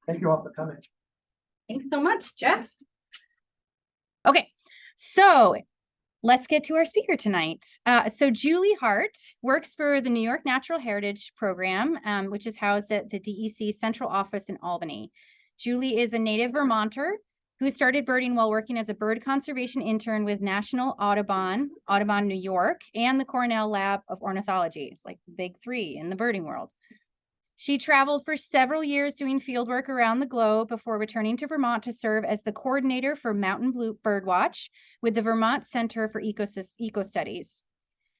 Thank you all for coming. Thanks so much, Jeff. Okay, so let's get to our speaker tonight. So Julie Hart works for the New York Natural Heritage Program, which is housed at the DEC Central Office in Albany. Julie is a native Vermonter who started birding while working as a bird conservation intern with National Audubon, New York, and the Cornell Lab of Ornithology. It's like the big three in the birding world. She traveled for several years doing fieldwork around the globe before returning to Vermont to serve as the coordinator for Mountain Blue Birdwatch with the Vermont Center for Eco Studies.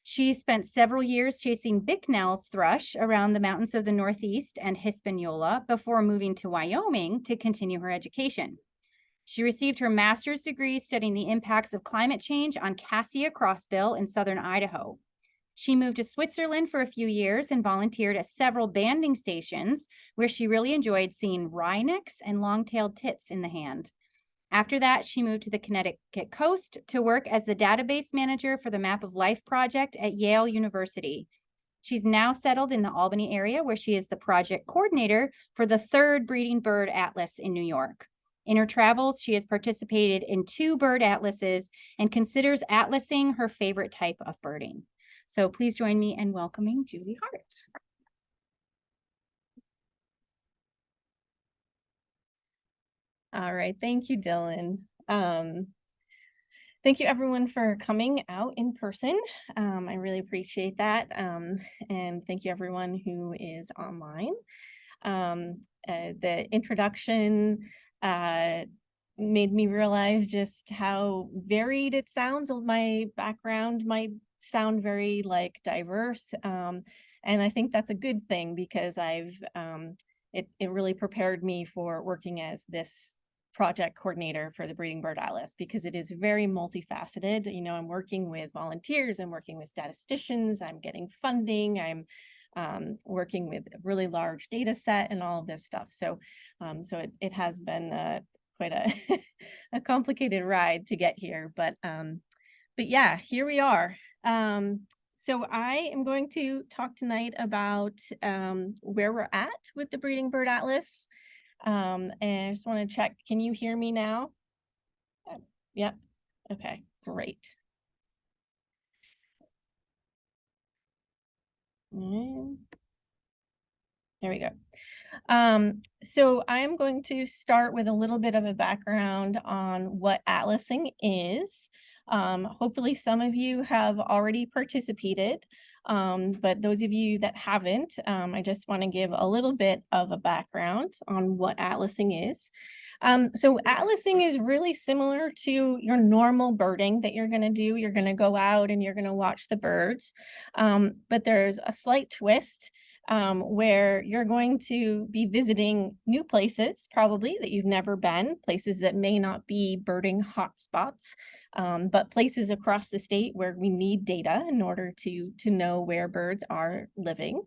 She spent several years chasing Bicknell's thrush around the mountains of the Northeast and Hispaniola before moving to Wyoming to continue her education. She received her master's degree studying the impacts of climate change on Cassia crossbill in southern Idaho. She moved to Switzerland for a few years and volunteered at several banding stations where she really enjoyed seeing wrynecks and long-tailed tits in the hand. After that, she moved to the Connecticut coast to work as the database manager for the Map of Life project at Yale University. She's now settled in the Albany area where she is the project coordinator for the 3rd Breeding Bird Atlas in New York. In her travels, she has participated in 2 bird atlases and considers atlasing her favorite type of birding. So please join me in welcoming Julie Hart. All right, thank you, Dylan. Thank you everyone for coming out in person. I really appreciate that. And thank you everyone who is online. The introduction made me realize just how varied it sounds. My background might sound very like diverse, and I think that's a good thing because it really prepared me for working as this project coordinator for the Breeding Bird Atlas, because it is very multifaceted. You know, I'm working with volunteers, I'm working with statisticians, I'm getting funding, I'm working with a really large data set and all of this stuff. So it has been quite a complicated ride to get here, but yeah, here we are. So I am going to talk tonight about where we're at with the Breeding Bird Atlas. And I just want to check, can you hear me now? Yep. Okay, great. There we go. So I'm going to start with a little bit of a background on what atlasing is. Hopefully some of you have already participated, but those of you that haven't, I just want to give a little bit of a background on what atlasing is. So atlasing is really similar to your normal birding that you're going to do. You're going to go out and you're going to watch the birds, but there's a slight twist. Where you're going to be visiting new places, probably that you've never been, places that may not be birding hotspots, but places across the state where we need data in order to know where birds are living.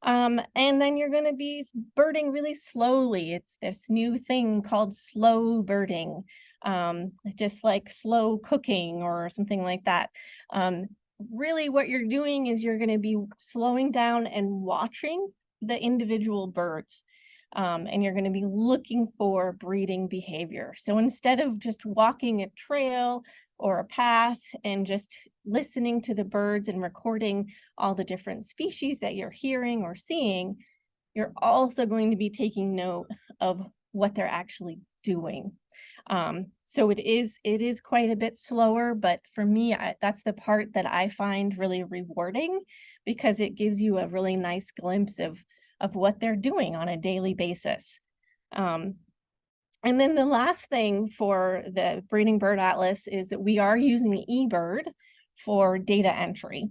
And then you're going to be birding really slowly. It's this new thing called slow birding, just like slow cooking or something like that. Really what you're doing is you're going to be slowing down and watching the individual birds, and you're going to be looking for breeding behavior. So instead of just walking a trail or a path and just listening to the birds and recording all the different species that you're hearing or seeing, you're also going to be taking note of what they're actually doing. So it is quite a bit slower, but for me, that's the part that I find really rewarding, because it gives you a really nice glimpse of what they're doing on a daily basis. And then the last thing for the Breeding Bird Atlas is that we are using eBird for data entry.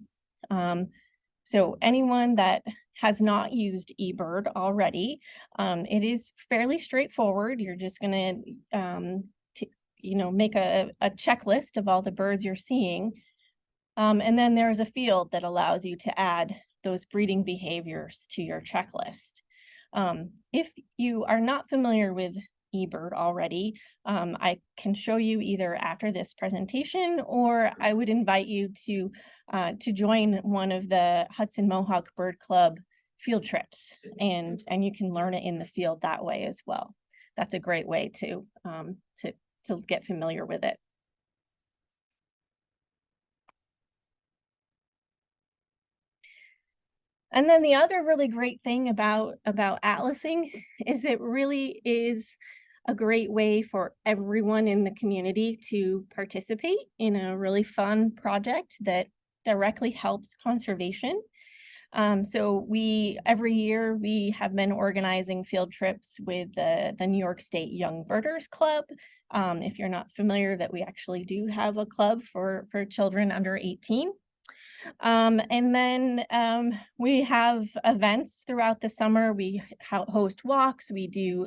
So anyone that has not used eBird already, it is fairly straightforward. You're just going to make a checklist of all the birds you're seeing. And then there's a field that allows you to add those breeding behaviors to your checklist. If you are not familiar with eBird already, I can show you either after this presentation, or I would invite you to join one of the Hudson Mohawk Bird Club field trips, and you can learn it in the field that way as well. That's a great way to get familiar with it. And then the other really great thing about atlasing is it really is a great way for everyone in the community to participate in a really fun project that directly helps conservation. So every year we have been organizing field trips with the New York State Young Birders Club. If you're not familiar, that we actually do have a club for children under 18. And then we have events throughout the summer. We host walks. We do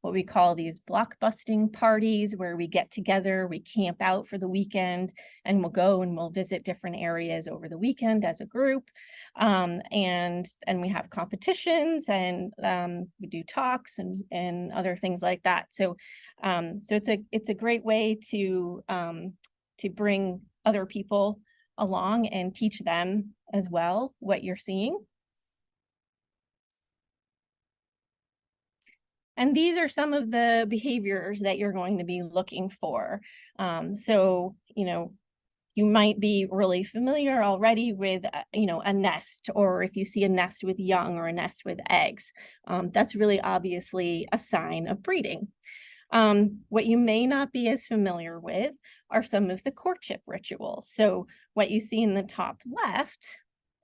what we call these blockbusting parties, where we get together, we camp out for the weekend, and we'll go and we'll visit different areas over the weekend as a group. And we have competitions, and we do talks and other things like that. So it's a great way to bring other people along and teach them as well what you're seeing. And these are some of the behaviors that you're going to be looking for. So, you might be really familiar already with, a nest, or if you see a nest with young or a nest with eggs, that's really obviously a sign of breeding. What you may not be as familiar with are some of the courtship rituals. So what you see in the top left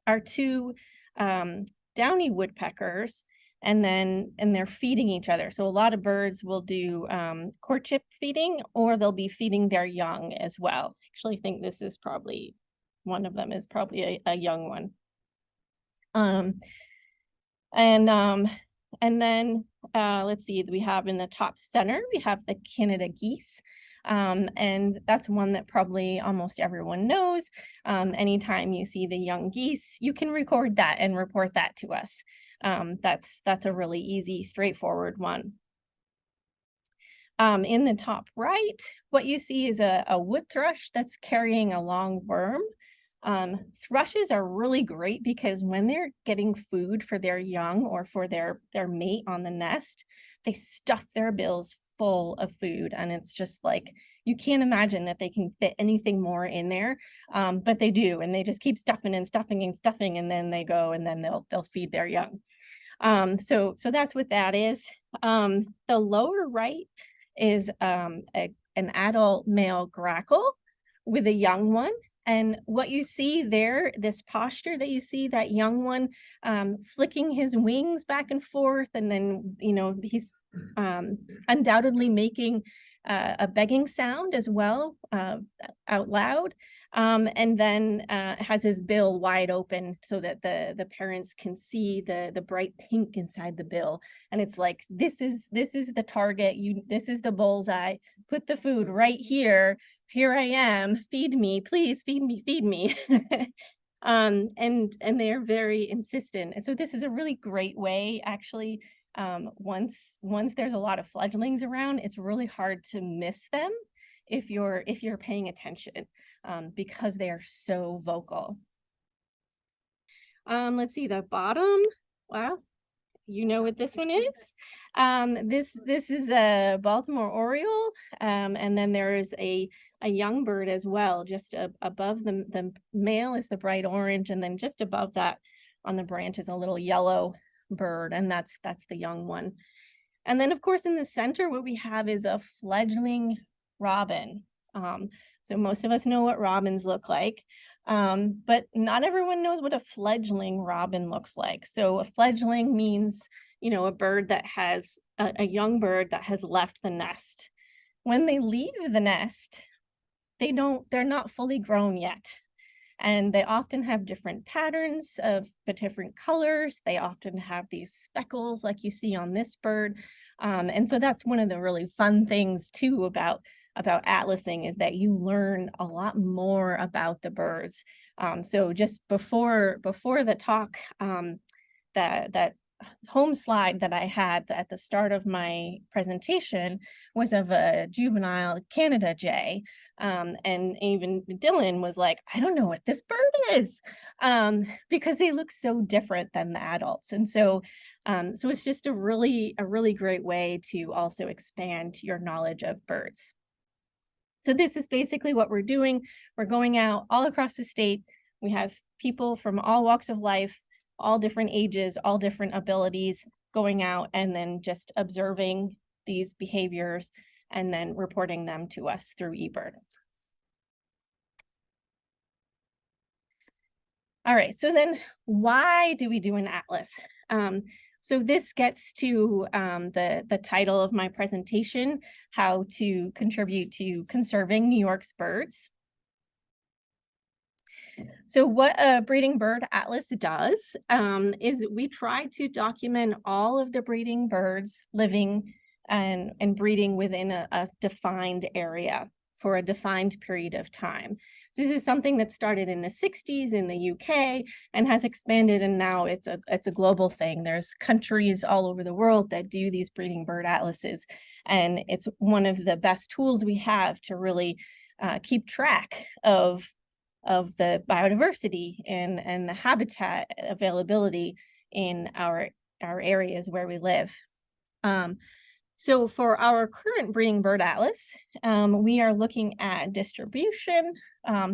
are two downy woodpeckers, and they're feeding each other. So a lot of birds will do courtship feeding, or they'll be feeding their young as well. I actually think this is probably, one of them is probably a young one. And then let's see, we have in the top center, we have the Canada geese. And that's one that probably almost everyone knows. Anytime you see the young geese, you can record that and report that to us. That's a really easy, straightforward one. In the top right, what you see is a wood thrush that's carrying a long worm. Thrushes are really great because when they're getting food for their young or for their mate on the nest, they stuff their bills full of food, and it's just like, you can't imagine that they can fit anything more in there, but they do, and they just keep stuffing and stuffing and stuffing, and then they go and then they'll feed their young. So that's what that is. The lower right is an adult male grackle with a young one. And what you see there, this posture that you see, that young one flicking his wings back and forth, and then, he's undoubtedly making a begging sound as well, out loud, and then has his bill wide open so that the parents can see the bright pink inside the bill. And it's like, this is the target, this is the bullseye, put the food right here. Here I am, feed me, please feed me. And they're very insistent. And so this is a really great way, actually. Once there's a lot of fledglings around, it's really hard to miss them if you're paying attention, because they are so vocal. Let's see the bottom. Wow. You know what this one is? This is a Baltimore Oriole, and then there is a young bird as well. Just above the male is the bright orange, and then just above that on the branch is a little yellow bird, and that's the young one. And then, of course, in the center, what we have is a fledgling robin. So most of us know what robins look like. But not everyone knows what a fledgling robin looks like. So a fledgling means, a bird that has a young bird that has left the nest. When they leave the nest, they're not fully grown yet. And they often have different patterns but different colors. They often have these speckles like you see on this bird. And so that's one of the really fun things too about atlasing, is that you learn a lot more about the birds. So just before the talk that home slide that I had at the start of my presentation was of a juvenile Canada jay. And even Dylan was like, I don't know what this bird is, because they look so different than the adults. And so it's just a really great way to also expand your knowledge of birds. So this is basically what we're doing. We're going out all across the state. We have people from all walks of life, all different ages, all different abilities, going out and then just observing these behaviors and then reporting them to us through eBird. All right, so then why do we do an atlas? So this gets to the title of my presentation, how to contribute to conserving New York's birds. So what a breeding bird atlas does is we try to document all of the breeding birds living and breeding within a defined area for a defined period of time. So this is something that started in the 60s in the UK and has expanded, and now it's a global thing. There's countries all over the world that do these breeding bird atlases, and it's one of the best tools we have to really keep track of the biodiversity and the habitat availability in our areas where we live. So for our current breeding bird atlas, we are looking at distribution.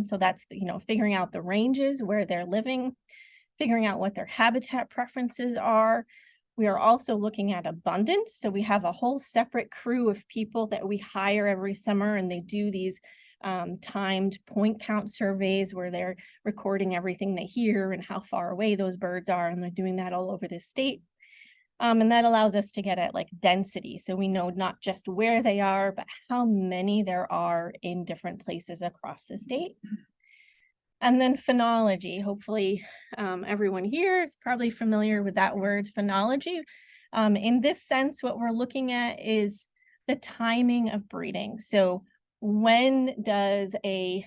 So that's, figuring out the ranges where they're living, figuring out what their habitat preferences are. We are also looking at abundance. So we have a whole separate crew of people that we hire every summer, and they do these timed point count surveys where they're recording everything they hear and how far away those birds are, and they're doing that all over the state. And that allows us to get at like density. So we know not just where they are, but how many there are in different places across the state. And then phenology. Hopefully everyone here is probably familiar with that word, phenology. In this sense, what we're looking at is the timing of breeding. So when does a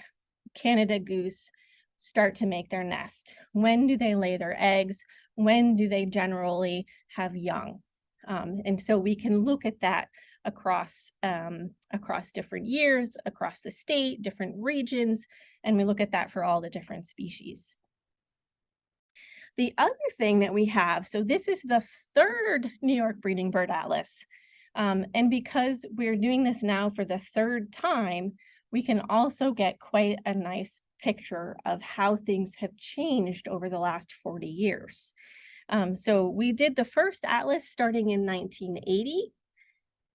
Canada goose start to make their nest? When do they lay their eggs? When do they generally have young? And so we can look at that across different years, across the state, different regions, and we look at that for all the different species. The other thing that we have, so this is the third New York Breeding Bird Atlas. And because we're doing this now for the third time, we can also get quite a nice picture of how things have changed over the last 40 years. So we did the first atlas starting in 1980.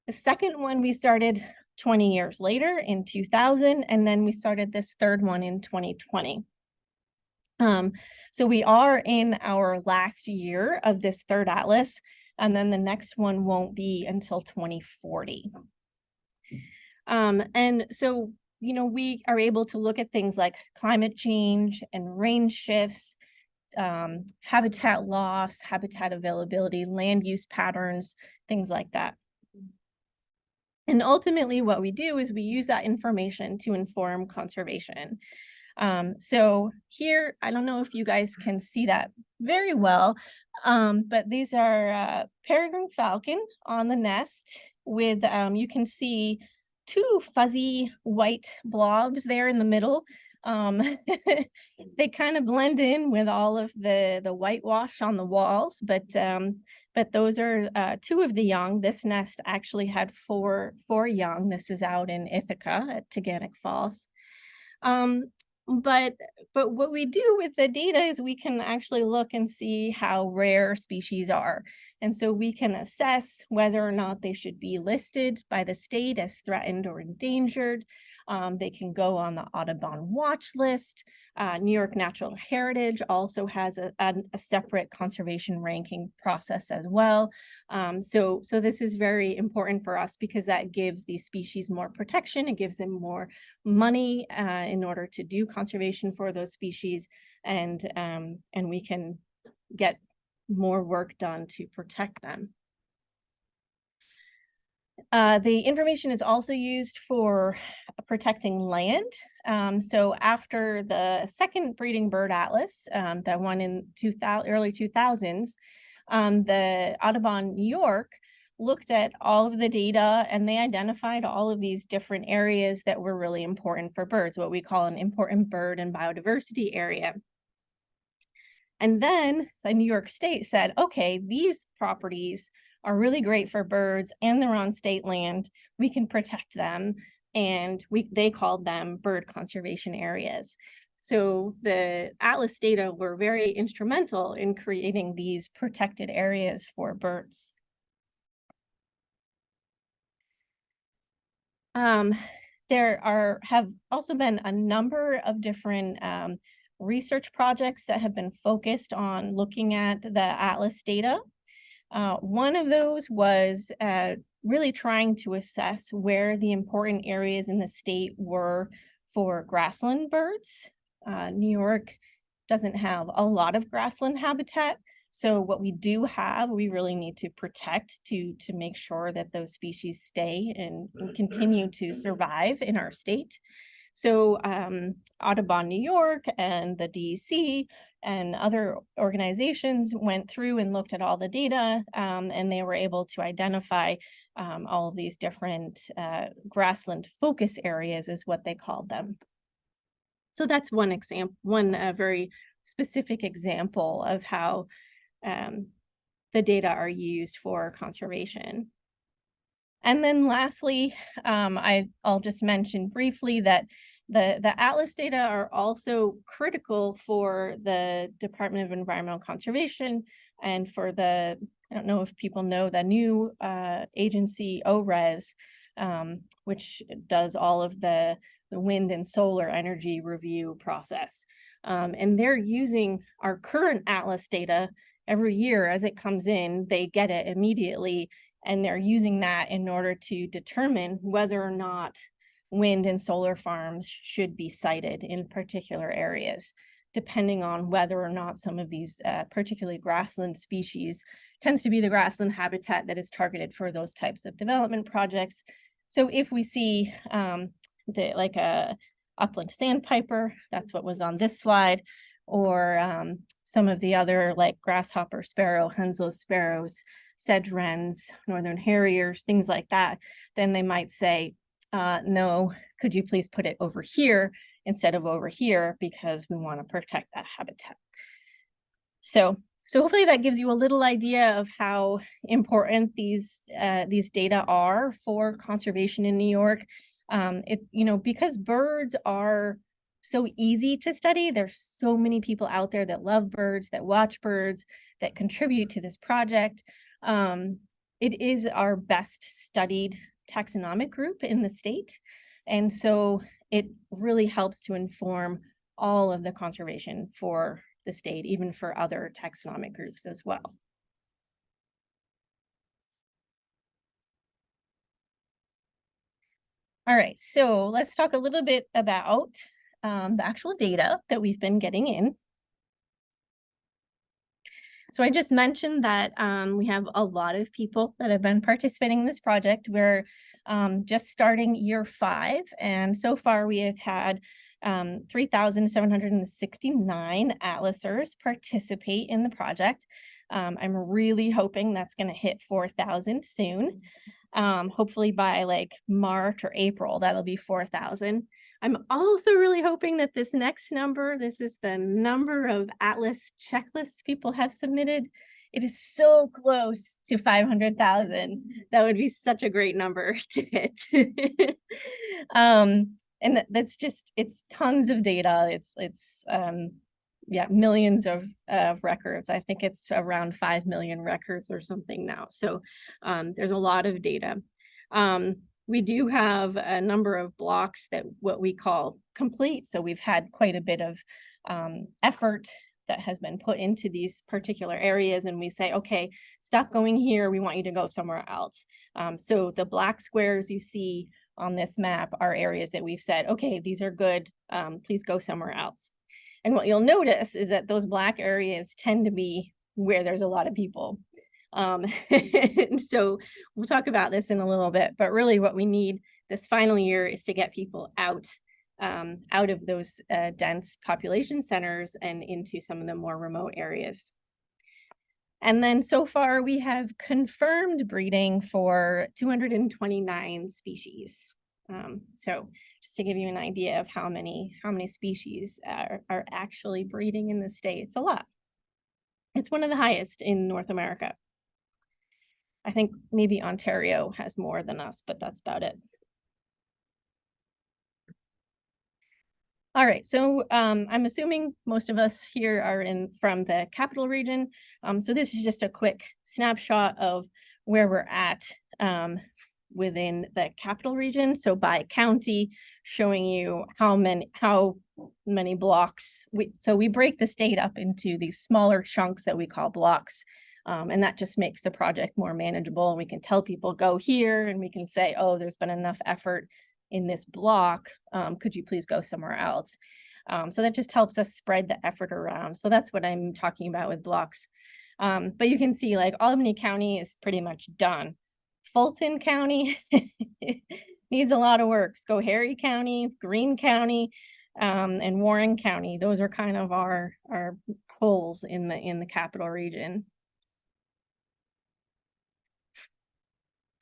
The second one we started 20 years later in 2000, and then we started this third one in 2020. So we are in our last year of this third atlas, and then the next one won't be until 2040. And so, we are able to look at things like climate change and range shifts, habitat loss, habitat availability, land use patterns, things like that. And ultimately what we do is we use that information to inform conservation. So here, I don't know if you guys can see that very well, but these are peregrine falcon on the nest with, you can see two fuzzy white blobs there in the middle. They kind of blend in with all of the whitewash on the walls, but those are two of the young. This nest actually had four young. This is out in Ithaca at Taganic Falls. But what we do with the data is we can actually look and see how rare species are. And so we can assess whether or not they should be listed by the state as threatened or endangered. They can go on the Audubon watch list. New York Natural Heritage also has a separate conservation ranking process as well. So this is very important for us because that gives these species more protection. It gives them more money in order to do conservation for those species, and we can get more work done to protect them. The information is also used for protecting land. So after the second breeding bird atlas, that one in early 2000s, the Audubon New York looked at all of the data, and they identified all of these different areas that were really important for birds, what we call an important bird and biodiversity area. And then the New York State said, okay, these properties are really great for birds and they're on state land. We can protect them. And they called them bird conservation areas. So the Atlas data were very instrumental in creating these protected areas for birds. There have also been a number of different research projects that have been focused on looking at the Atlas data. One of those was really trying to assess where the important areas in the state were for grassland birds. New York doesn't have a lot of grassland habitat, so what we do have, we really need to protect to make sure that those species stay and continue to survive in our state. So Audubon New York and the DEC and other organizations went through and looked at all the data, and they were able to identify all of these different grassland focus areas is what they called them. So that's one example, one very specific example of how the data are used for conservation. And then lastly, I'll just mention briefly that the Atlas data are also critical for the Department of Environmental Conservation and for I don't know if people know, the new agency ORES, which does all of the wind and solar energy review process. And they're using our current Atlas data every year as it comes in. They get it immediately, and they're using that in order to determine whether or not wind and solar farms should be sited in particular areas, depending on whether or not some of these particularly grassland species tends to be the grassland habitat that is targeted for those types of development projects. So if we see like a upland sandpiper, that's what was on this slide, or some of the other like grasshopper sparrow, Henslow sparrows, sedge wrens, northern harriers, things like that, then they might say, no, could you please put it over here instead of over here, because we want to protect that habitat. So hopefully that gives you a little idea of how important these data are for conservation in New York. Because birds are so easy to study, there's so many people out there that love birds, that watch birds, that contribute to this project. It is our best studied taxonomic group in the state. And so it really helps to inform all of the conservation for the state, even for other taxonomic groups as well. All right, so let's talk a little bit about the actual data that we've been getting in. So I just mentioned that we have a lot of people that have been participating in this project. We're just starting year 5, and so far we have had 3,769 atlasers participate in the project. I'm really hoping that's going to hit 4,000 soon. Hopefully by like March or April, that'll be 4,000. I'm also really hoping that this next number, this is the number of Atlas checklists people have submitted. It is so close to 500,000. That would be such a great number to hit. And that's just, it's tons of data. It's millions of records. I think it's around 5 million records or something now. So there's a lot of data. We do have a number of blocks that what we call complete. So we've had quite a bit of effort that has been put into these particular areas, and we say, okay, stop going here. We want you to go somewhere else. So the black squares you see on this map are areas that we've said, okay, these are good. Please go somewhere else. And what you'll notice is that those black areas tend to be where there's a lot of people. So we'll talk about this in a little bit, but really what we need this final year is to get people out of those dense population centers and into some of the more remote areas. And then so far we have confirmed breeding for 229 species. So just to give you an idea of how many species are actually breeding in the state, it's a lot. It's one of the highest in North America. I think maybe Ontario has more than us, but that's about it. All right, so I'm assuming most of us here are from the capital region. So this is just a quick snapshot of where we're at within the capital region. So by county, showing you how many blocks. So we break the state up into these smaller chunks that we call blocks. And that just makes the project more manageable. And we can tell people go here, and we can say, oh, there's been enough effort in this block, could you please go somewhere else? So that just helps us spread the effort around. So that's what I'm talking about with blocks. But you can see like Albany County is pretty much done. Fulton County needs a lot of work. Schoharie County, Greene County, and Warren County. Those are kind of our holes in the capital region.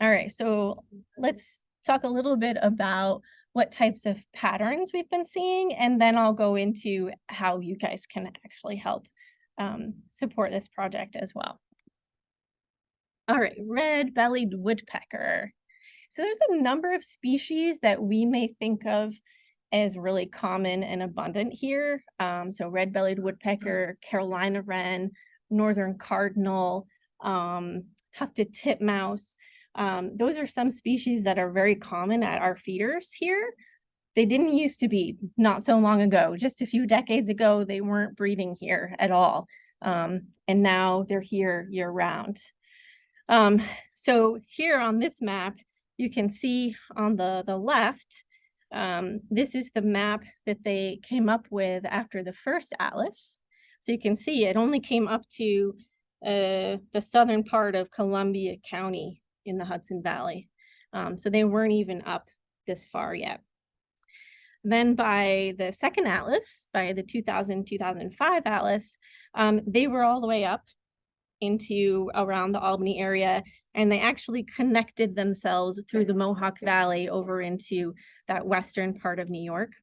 All right, so let's talk a little bit about what types of patterns we've been seeing, and then I'll go into how you guys can actually help support this project as well. All right, red-bellied woodpecker. So there's a number of species that we may think of as really common and abundant here. So red-bellied woodpecker, Carolina wren, northern cardinal, tufted titmouse. Those are some species that are very common at our feeders here. They didn't used to be not so long ago. Just a few decades ago, they weren't breeding here at all. And now they're here year round. So here on this map, you can see on the left, this is the map that they came up with after the first atlas. So you can see it only came up to the southern part of Columbia County in the Hudson Valley. So they weren't even up this far yet. Then by the second atlas, by the 2000-2005 atlas, they were all the way up into around the Albany area, and they actually connected themselves through the Mohawk Valley over into that western part of New York.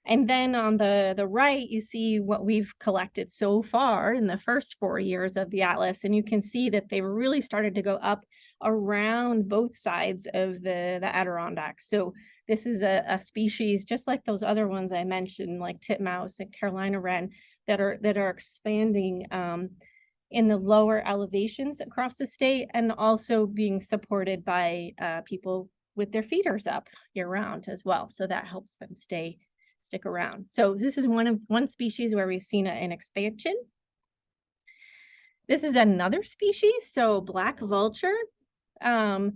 And then on the right, you see what we've collected so far in the first 4 years of the atlas, and you can see that they really started to go up around both sides of the Adirondacks. So this is a species just like those other ones I mentioned, like titmouse and Carolina wren, that are expanding in the lower elevations across the state, and also being supported by people with their feeders up year round as well. So that helps them stick around. So this is one species where we've seen an expansion. This is another species, so black vulture. Yeah,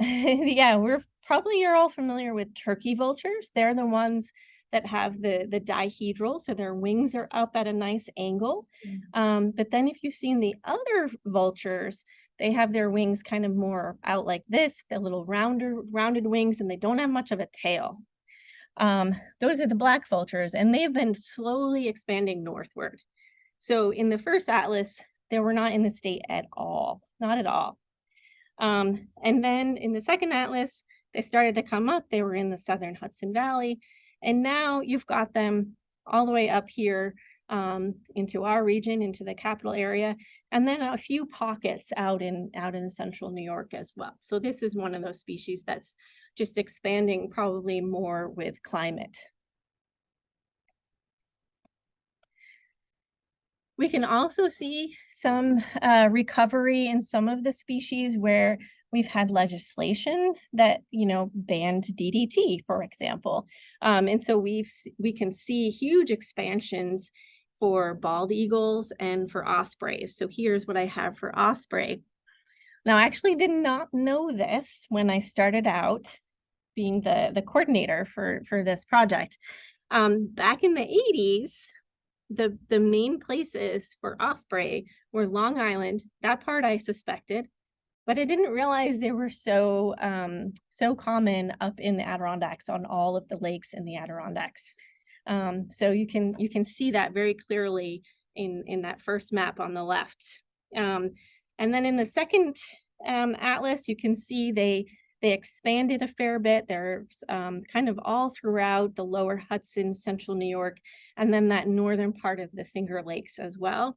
you're all familiar with turkey vultures. They're the ones that have the dihedral, so their wings are up at a nice angle. But then if you've seen the other vultures, they have their wings kind of more out like this, the little rounded wings, and they don't have much of a tail. Those are the black vultures, and they've been slowly expanding northward. So in the first atlas, they were not in the state at all, not at all. And then in the second atlas, they started to come up. They were in the southern Hudson Valley, and now you've got them all the way up here into our region, into the capital area, and then a few pockets out in central New York as well. So this is one of those species that's just expanding probably more with climate. We can also see some recovery in some of the species where we've had legislation that, banned DDT, for example. And so we can see huge expansions for bald eagles and for ospreys. So here's what I have for osprey. Now, I actually did not know this when I started out being the coordinator for this project. Back in the 80s, the main places for osprey were Long Island. That part I suspected, but I didn't realize they were so common up in the Adirondacks, on all of the lakes in the Adirondacks. So you can see that very clearly in that first map on the left. And then in the second atlas, you can see they expanded a fair bit. There's kind of all throughout the lower Hudson, central New York, and then that northern part of the Finger Lakes as well.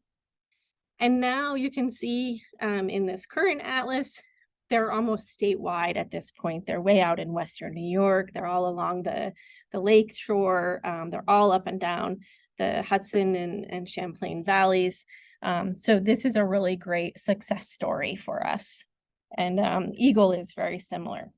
And now you can see in this current atlas, they're almost statewide at this point. They're way out in Western New York. They're all along the lake shore. They're all up and down the Hudson and Champlain valleys. So this is a really great success story for us. And Eagle is very similar.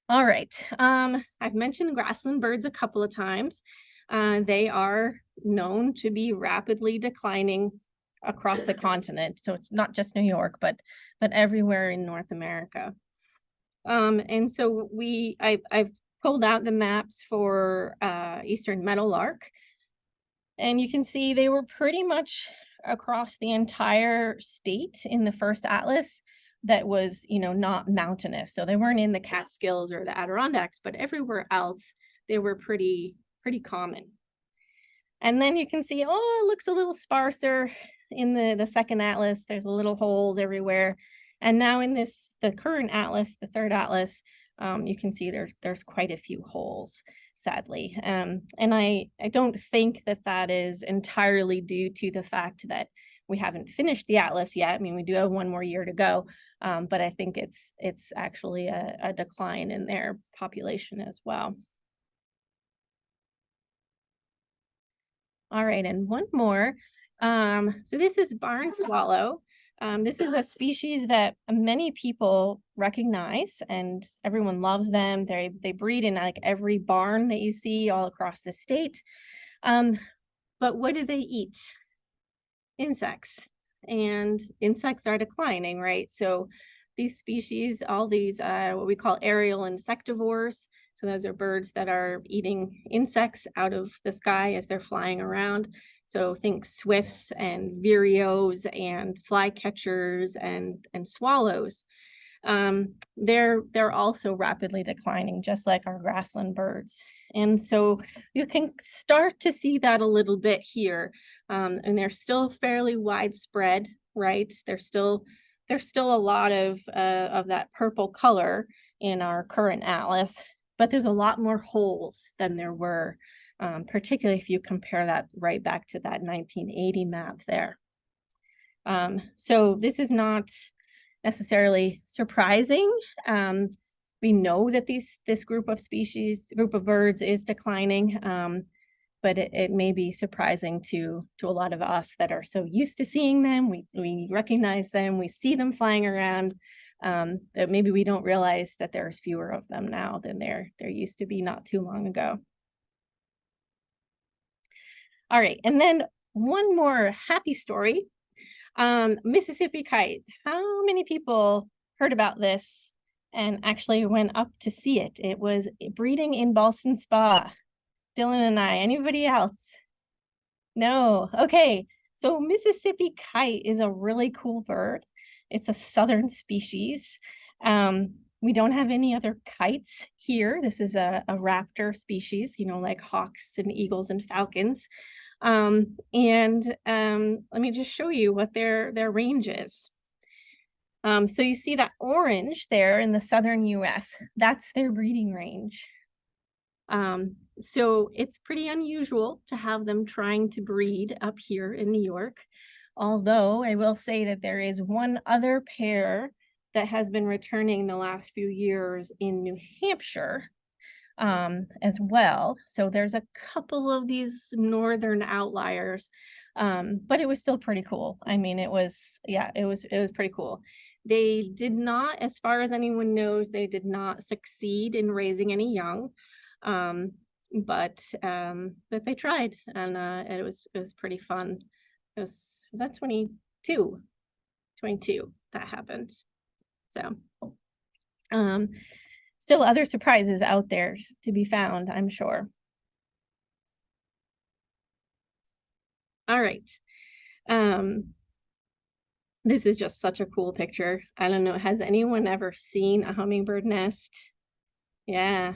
All right, I've mentioned grassland birds a couple of times. They are known to be rapidly declining across the continent. So it's not just New York, but everywhere in North America. And so I've pulled out the maps for Eastern meadowlark, and you can see they were pretty much across the entire state in the first atlas that was, not mountainous. So they weren't in the Catskills or the Adirondacks, but everywhere else they were pretty common. And then you can see, oh, it looks a little sparser in the second atlas. There's little holes everywhere. And now in the current atlas, the third atlas, you can see there's quite a few holes, sadly. And I don't think that is entirely due to the fact that we haven't finished the atlas yet. I mean, we do have one more year to go, but I think it's actually a decline in their population as well. All right, and one more. So this is barn swallow. This is a species that many people recognize and everyone loves them. They breed in like every barn that you see all across the state. But what do they eat? Insects. And insects are declining, right? So these species, all these what we call aerial insectivores, so those are birds that are eating insects out of the sky as they're flying around. So think swifts and vireos and flycatchers and swallows. They're also rapidly declining, just like our grassland birds. And so you can start to see that a little bit here. And they're still fairly widespread, right? There's still a lot of that purple color in our current atlas, but there's a lot more holes than there were, particularly if you compare that right back to that 1980 map there. So this is not necessarily surprising. We know that this group of birds is declining, but it may be surprising to a lot of us that are so used to seeing them. We recognize them, we see them flying around, that maybe we don't realize that there's fewer of them now than there used to be not too long ago. All right, and then one more happy story. Mississippi kite. How many people heard about this and actually went up to see it? It was breeding in Ballston Spa. Dylan and I. Anybody else? No. Okay. So Mississippi kite is a really cool bird. It's a southern species. We don't have any other kites here. This is a raptor species, like hawks and eagles and falcons. And let me just show you what their range is. So you see that orange there in the southern US, that's their breeding range. So it's pretty unusual to have them trying to breed up here in New York. Although I will say that there is one other pair that has been returning the last few years in New Hampshire as well. So there's a couple of these northern outliers, but it was still pretty cool. I mean, it was pretty cool. They did not, as far as anyone knows, they did not succeed in raising any young, but they tried, and it was pretty fun. Was that 22 that happened? So still other surprises out there to be found, I'm sure. All right. This is just such a cool picture. I don't know, has anyone ever seen a hummingbird nest? Yeah.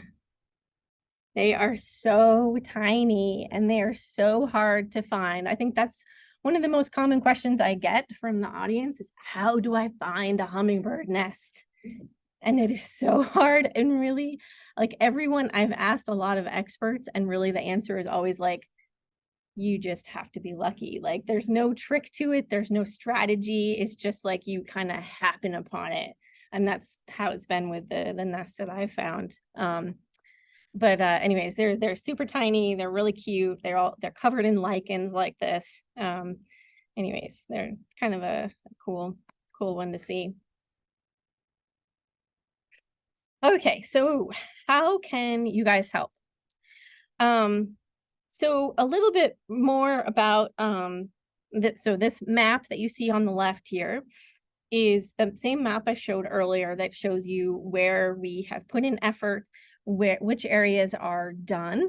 They are so tiny and they are so hard to find. I think that's one of the most common questions I get from the audience is, how do I find a hummingbird nest? And it is so hard. And really, like everyone, I've asked a lot of experts, and really the answer is always like, you just have to be lucky. Like there's no trick to it. There's no strategy. It's just like you kind of happen upon it. And that's how it's been with the nests that I found. But anyways, they're super tiny. They're really cute. They're covered in lichens like this. Anyways, they're kind of a cool one to see. Okay, so how can you guys help? So a little bit more about so this map that you see on the left here is the same map I showed earlier that shows you where we have put in effort, which areas are done,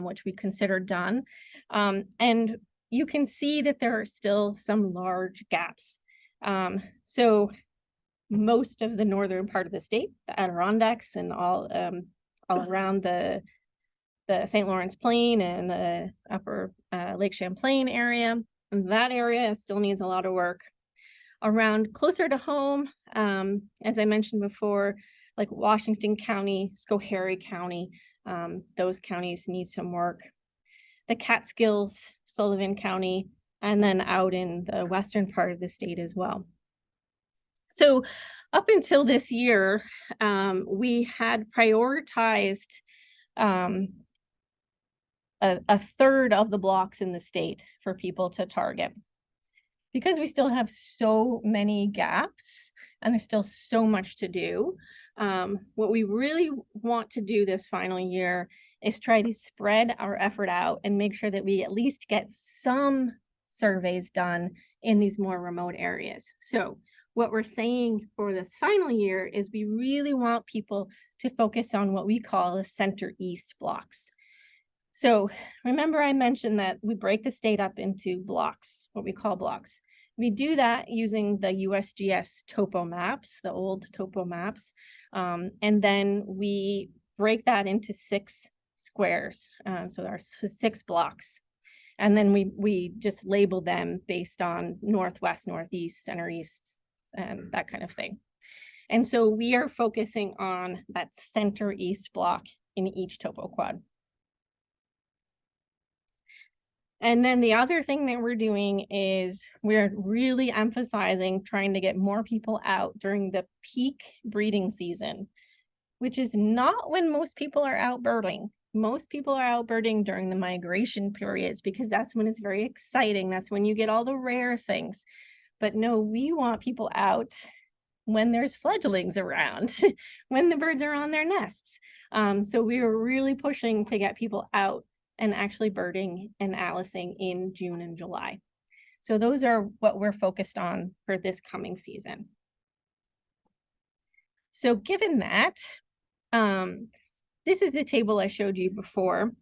which we consider done. And you can see that there are still some large gaps. So most of the northern part of the state, the Adirondacks and all around the St. Lawrence Plain and the upper Lake Champlain area, that area still needs a lot of work. Around closer to home, as I mentioned before, like Washington County, Schoharie County, those counties need some work. The Catskills, Sullivan County, and then out in the western part of the state as well. So up until this year, we had prioritized a third of the blocks in the state for people to target. Because we still have so many gaps and there's still so much to do, what we really want to do this final year is try to spread our effort out and make sure that we at least get some surveys done in these more remote areas. So what we're saying for this final year is we really want people to focus on what we call the center east blocks. So remember I mentioned that we break the state up into blocks, what we call blocks. We do that using the USGS topo maps, the old topo maps. And then we break that into 6 squares. So there are 6 blocks. And then we just label them based on northwest, northeast, center east, and that kind of thing. And so we are focusing on that center east block in each topo quad. And then the other thing that we're doing is we're really emphasizing trying to get more people out during the peak breeding season, which is not when most people are out birding. Most people are out birding during the migration periods because that's when it's very exciting. That's when you get all the rare things. But no, we want people out when there's fledglings around, when the birds are on their nests. So we were really pushing to get people out and actually birding and Alicing in June and July. So those are what we're focused on for this coming season. So given that, this is the table I showed you before,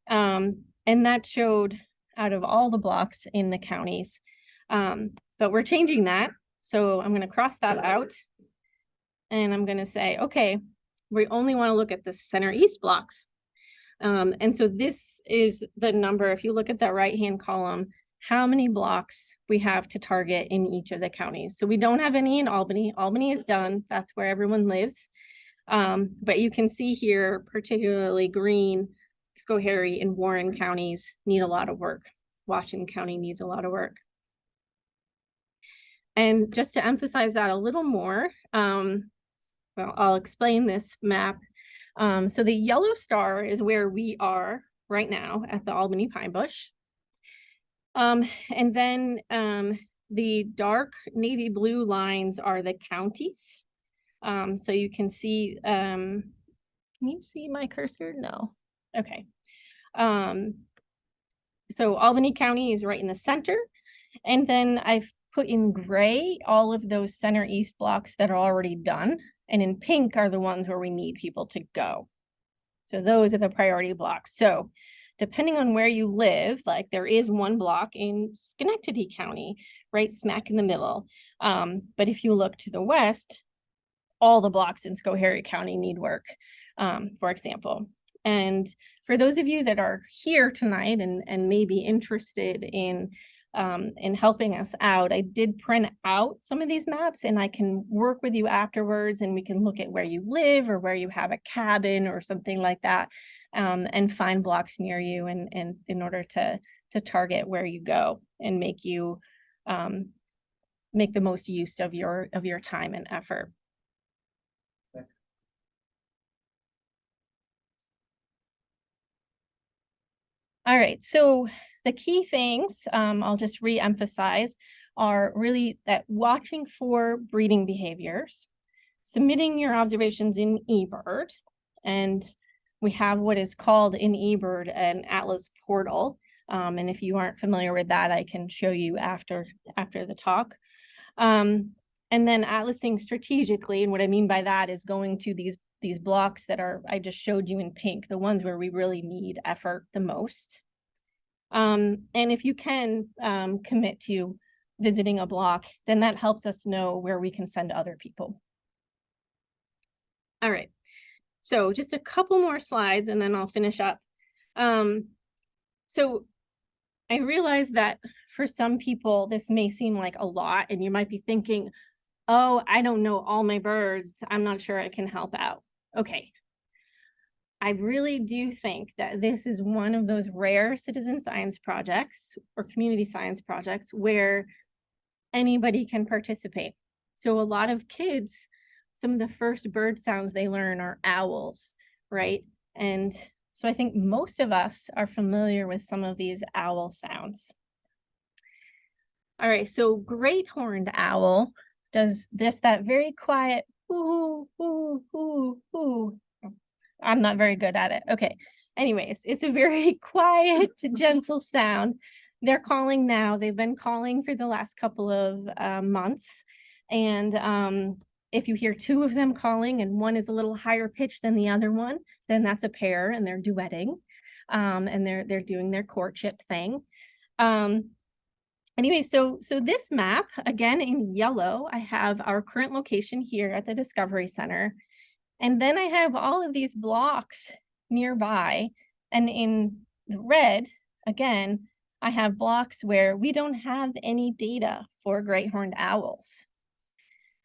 and that showed out of all the blocks in the counties, but we're changing that. So I'm going to cross that out and I'm going to say, okay, we only want to look at the center east blocks. And so this is the number, if you look at that right-hand column, how many blocks we have to target in each of the counties. So we don't have any in Albany. Albany is done. That's where everyone lives. But you can see here, particularly Greene, Schoharie, and Warren counties need a lot of work. Washington County needs a lot of work. And just to emphasize that a little more, well, I'll explain this map. So the yellow star is where we are right now at the Albany Pine Bush. And then the dark navy blue lines are the counties. So you can see, can you see my cursor? No. Okay. So Albany County is right in the center. And then I've put in gray all of those center east blocks that are already done. And in pink are the ones where we need people to go. So those are the priority blocks. So depending on where you live, like there is one block in Schenectady County, right smack in the middle. But if you look to the west, all the blocks in Schoharie County need work, for example. And for those of you that are here tonight and may be interested in helping us out, I did print out some of these maps, and I can work with you afterwards, and we can look at where you live or where you have a cabin or something like that, and find blocks near you, and in order to target where you go and make you make the most use of your time and effort. All right, so the key things, I'll just re-emphasize, are really that watching for breeding behaviors, submitting your observations in eBird, and we have what is called in eBird an Atlas portal. And if you aren't familiar with that, I can show you after the talk. And then atlasing strategically, and what I mean by that is going to these blocks that I just showed you in pink, the ones where we really need effort the most. And if you can commit to visiting a block, then that helps us know where we can send other people. All right, so just a couple more slides and then I'll finish up. So I realize that for some people, this may seem like a lot, and you might be thinking, oh, I don't know all my birds, I'm not sure I can help out. Okay. I really do think that this is one of those rare citizen science projects or community science projects where anybody can participate. So a lot of kids, some of the first bird sounds they learn are owls, right? And so I think most of us are familiar with some of these owl sounds. All right, so great horned owl does that very quiet ooh, ooh, ooh, ooh. I'm not very good at it. Okay. Anyways, it's a very quiet, gentle sound. They're calling now. They've been calling for the last couple of months. And if you hear two of them calling and one is a little higher pitched than the other one, then that's a pair and they're duetting. And they're doing their courtship thing. Anyway, so this map, again in yellow, I have our current location here at the Discovery Center. And then I have all of these blocks nearby. And in the red, again, I have blocks where we don't have any data for great horned owls.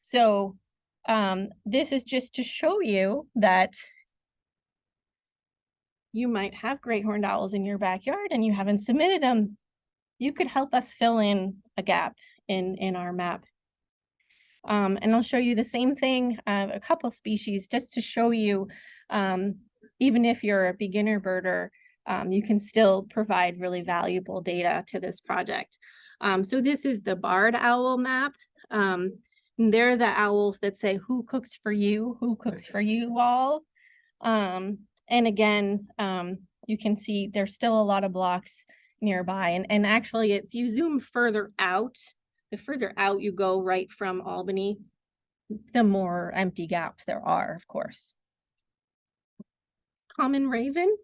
So this is just to show you that you might have great horned owls in your backyard and you haven't submitted them. You could help us fill in a gap in our map. And I'll show you the same thing, a couple species, just to show you, even if you're a beginner birder, you can still provide really valuable data to this project. So this is the barred owl map. They're the owls that say, who cooks for you? Who cooks for you all? And again, you can see there's still a lot of blocks nearby. And actually, if you zoom further out, the further out you go right from Albany, the more empty gaps there are, of course. Common raven,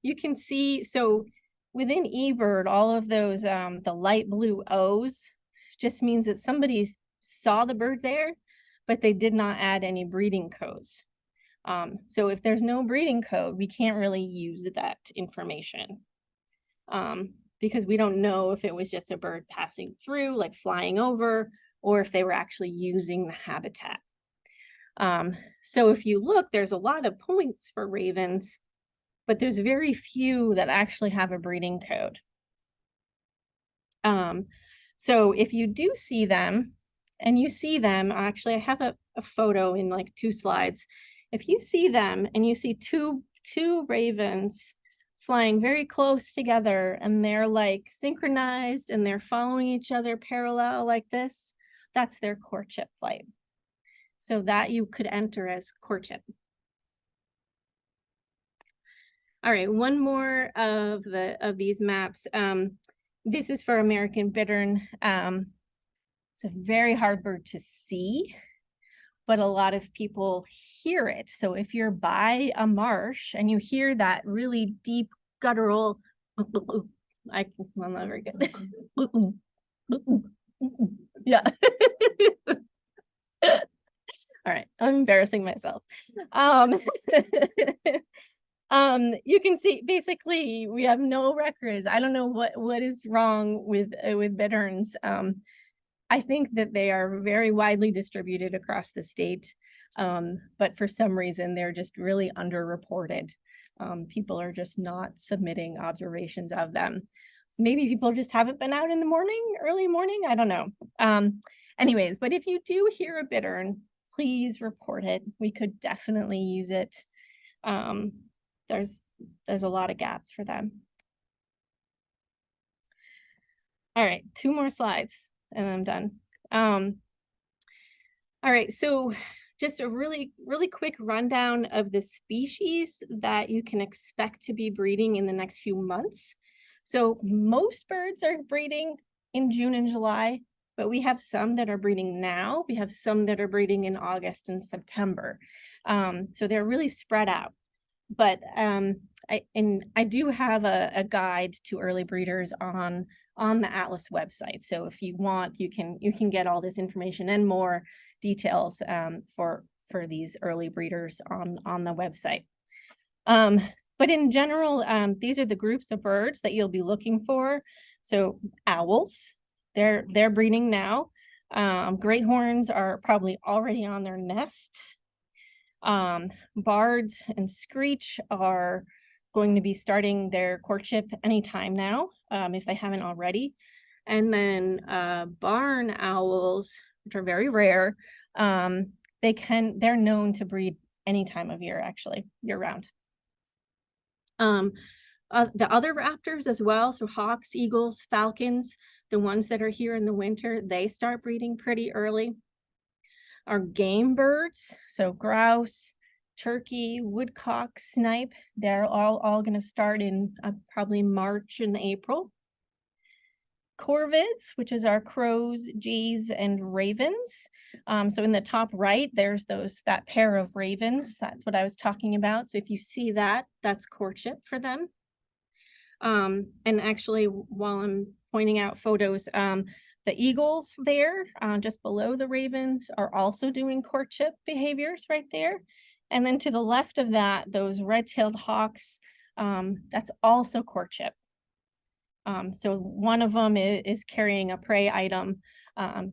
you can see, so within eBird, all of those, the light blue O's just means that somebody saw the bird there, but they did not add any breeding codes. So if there's no breeding code, we can't really use that information. Because we don't know if it was just a bird passing through, like flying over, or if they were actually using the habitat. So if you look, there's a lot of points for ravens, but there's very few that actually have a breeding code. So if you do see them, and you see them, actually I have a photo in like 2 slides. If you see them and you see two ravens flying very close together and they're like synchronized and they're following each other parallel like this, that's their courtship flight. So that you could enter as courtship. All right, one more of these maps. This is for American bittern. It's a very hard bird to see, but a lot of people hear it. So if you're by a marsh and you hear that really deep guttural, I'm not very good. Yeah. All right, I'm embarrassing myself. You can see basically we have no records. I don't know what is wrong with bitterns. I think that they are very widely distributed across the state, but for some reason they're just really underreported. People are just not submitting observations of them. Maybe people just haven't been out in the morning, early morning. I don't know. Anyways, but if you do hear a bittern, please report it. We could definitely use it. There's a lot of gaps for them. All right, 2 more slides and I'm done. All right, so just a really quick rundown of the species that you can expect to be breeding in the next few months. So most birds are breeding in June and July, but we have some that are breeding now. We have some that are breeding in August and September. So they're really spread out. But I do have a guide to early breeders on the Atlas website. So if you want, you can get all this information and more details for these early breeders on the website. But in general, these are the groups of birds that you'll be looking for. So owls, they're breeding now. Great-horns are probably already on their nest. Bards and screech are going to be starting their courtship anytime now, if they haven't already. And then barn owls, which are very rare, they're known to breed any time of year, actually, year-round. The other raptors as well, so hawks, eagles, falcons, the ones that are here in the winter, they start breeding pretty early. Our game birds, so grouse, turkey, woodcock, snipe, they're all going to start in probably March and April. Corvids, which is our crows, geese, and ravens. So in the top right, there's that pair of ravens. That's what I was talking about. So if you see that, that's courtship for them. And actually, while I'm pointing out photos, the eagles there, just below the ravens, are also doing courtship behaviors right there. And then to the left of that, those red-tailed hawks, that's also courtship. So one of them is carrying a prey item,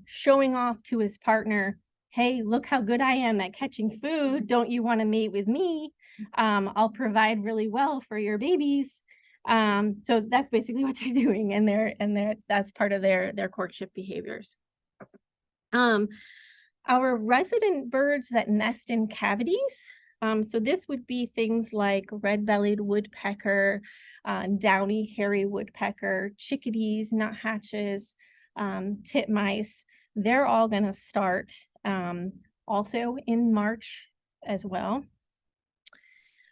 showing off to his partner, hey, look how good I am at catching food. Don't you want to mate with me? I'll provide really well for your babies. So that's basically what they're doing, and that's part of their courtship behaviors. Our resident birds that nest in cavities. So this would be things like red-bellied woodpecker, downy hairy woodpecker, chickadees, nuthatches, titmice. They're all going to start also in March as well.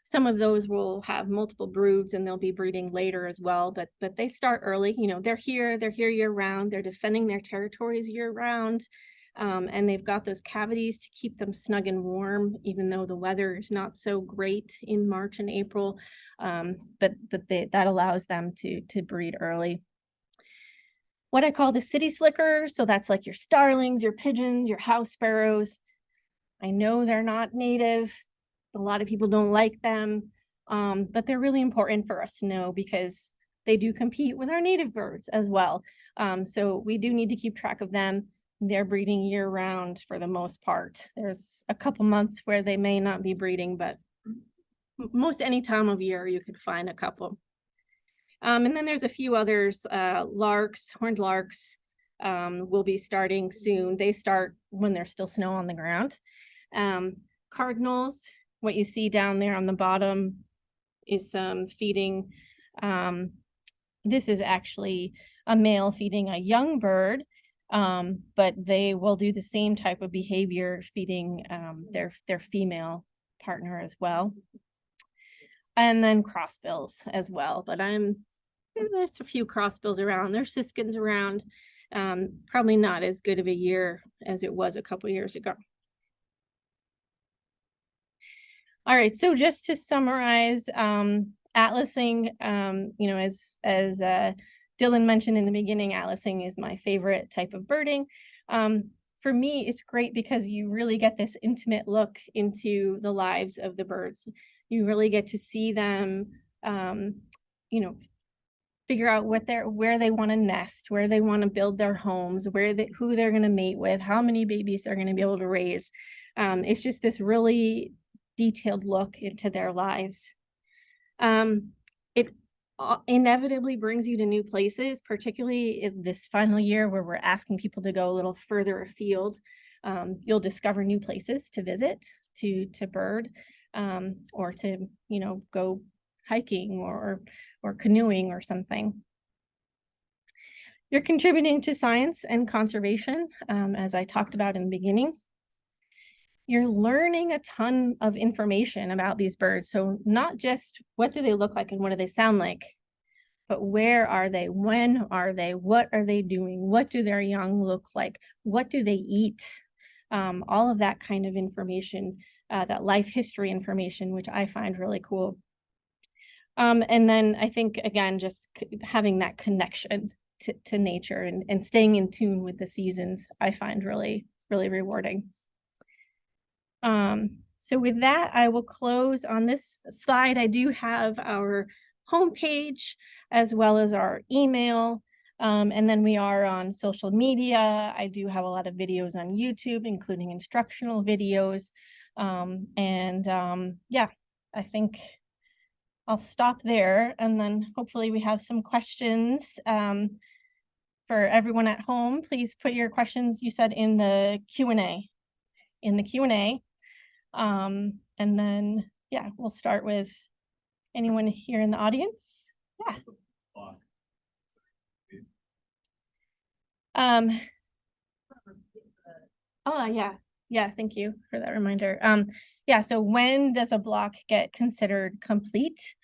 Some of those will have multiple broods and they'll be breeding later as well, but they start early. You know, they're here year round. They're defending their territories year round. And they've got those cavities to keep them snug and warm, even though the weather is not so great in March and April. But that allows them to breed early. What I call the city slickers, so that's like your starlings, your pigeons, your house sparrows. I know they're not native. A lot of people don't like them, but they're really important for us to know because they do compete with our native birds as well. So we do need to keep track of them. They're breeding year round for the most part. There's a couple months where they may not be breeding, but most any time of year you could find a couple. And then there's a few others, larks, horned larks will be starting soon. They start when there's still snow on the ground. Cardinals, what you see down there on the bottom is feeding. This is actually a male feeding a young bird, but they will do the same type of behavior feeding their female partner as well. And then crossbills as well, but there's a few crossbills around. There's siskins around. Probably not as good of a year as it was a couple years ago. All right, so just to summarize, atlasing, you know, as Dylan mentioned in the beginning, atlasing is my favorite type of birding. For me, it's great because you really get this intimate look into the lives of the birds. You really get to see them, you know, figure out where they want to nest, where they want to build their homes, who they're going to mate with, how many babies they're going to be able to raise. It's just this really detailed look into their lives. It inevitably brings you to new places, particularly in this final year where we're asking people to go a little further afield. You'll discover new places to visit, to bird, or to, you know, go hiking or canoeing or something. You're contributing to science and conservation, as I talked about in the beginning. You're learning a ton of information about these birds. So not just what do they look like and what do they sound like, but where are they? When are they? What are they doing? What do their young look like? What do they eat? All of that kind of information, that life history information, which I find really cool. And then I think, again, just having that connection to nature and staying in tune with the seasons, I find really, really rewarding. So with that, I will close on this slide. I do have our homepage as well as our email. And then we are on social media. I do have a lot of videos on YouTube, including instructional videos. Yeah, I think I'll stop there, and then hopefully we have some questions. For everyone at home, please put your questions, you said, in the Q&A. And then, yeah, we'll start with anyone here in the audience. Yeah. Oh, yeah. Yeah, thank you for that reminder. Yeah, so when does a block get considered complete?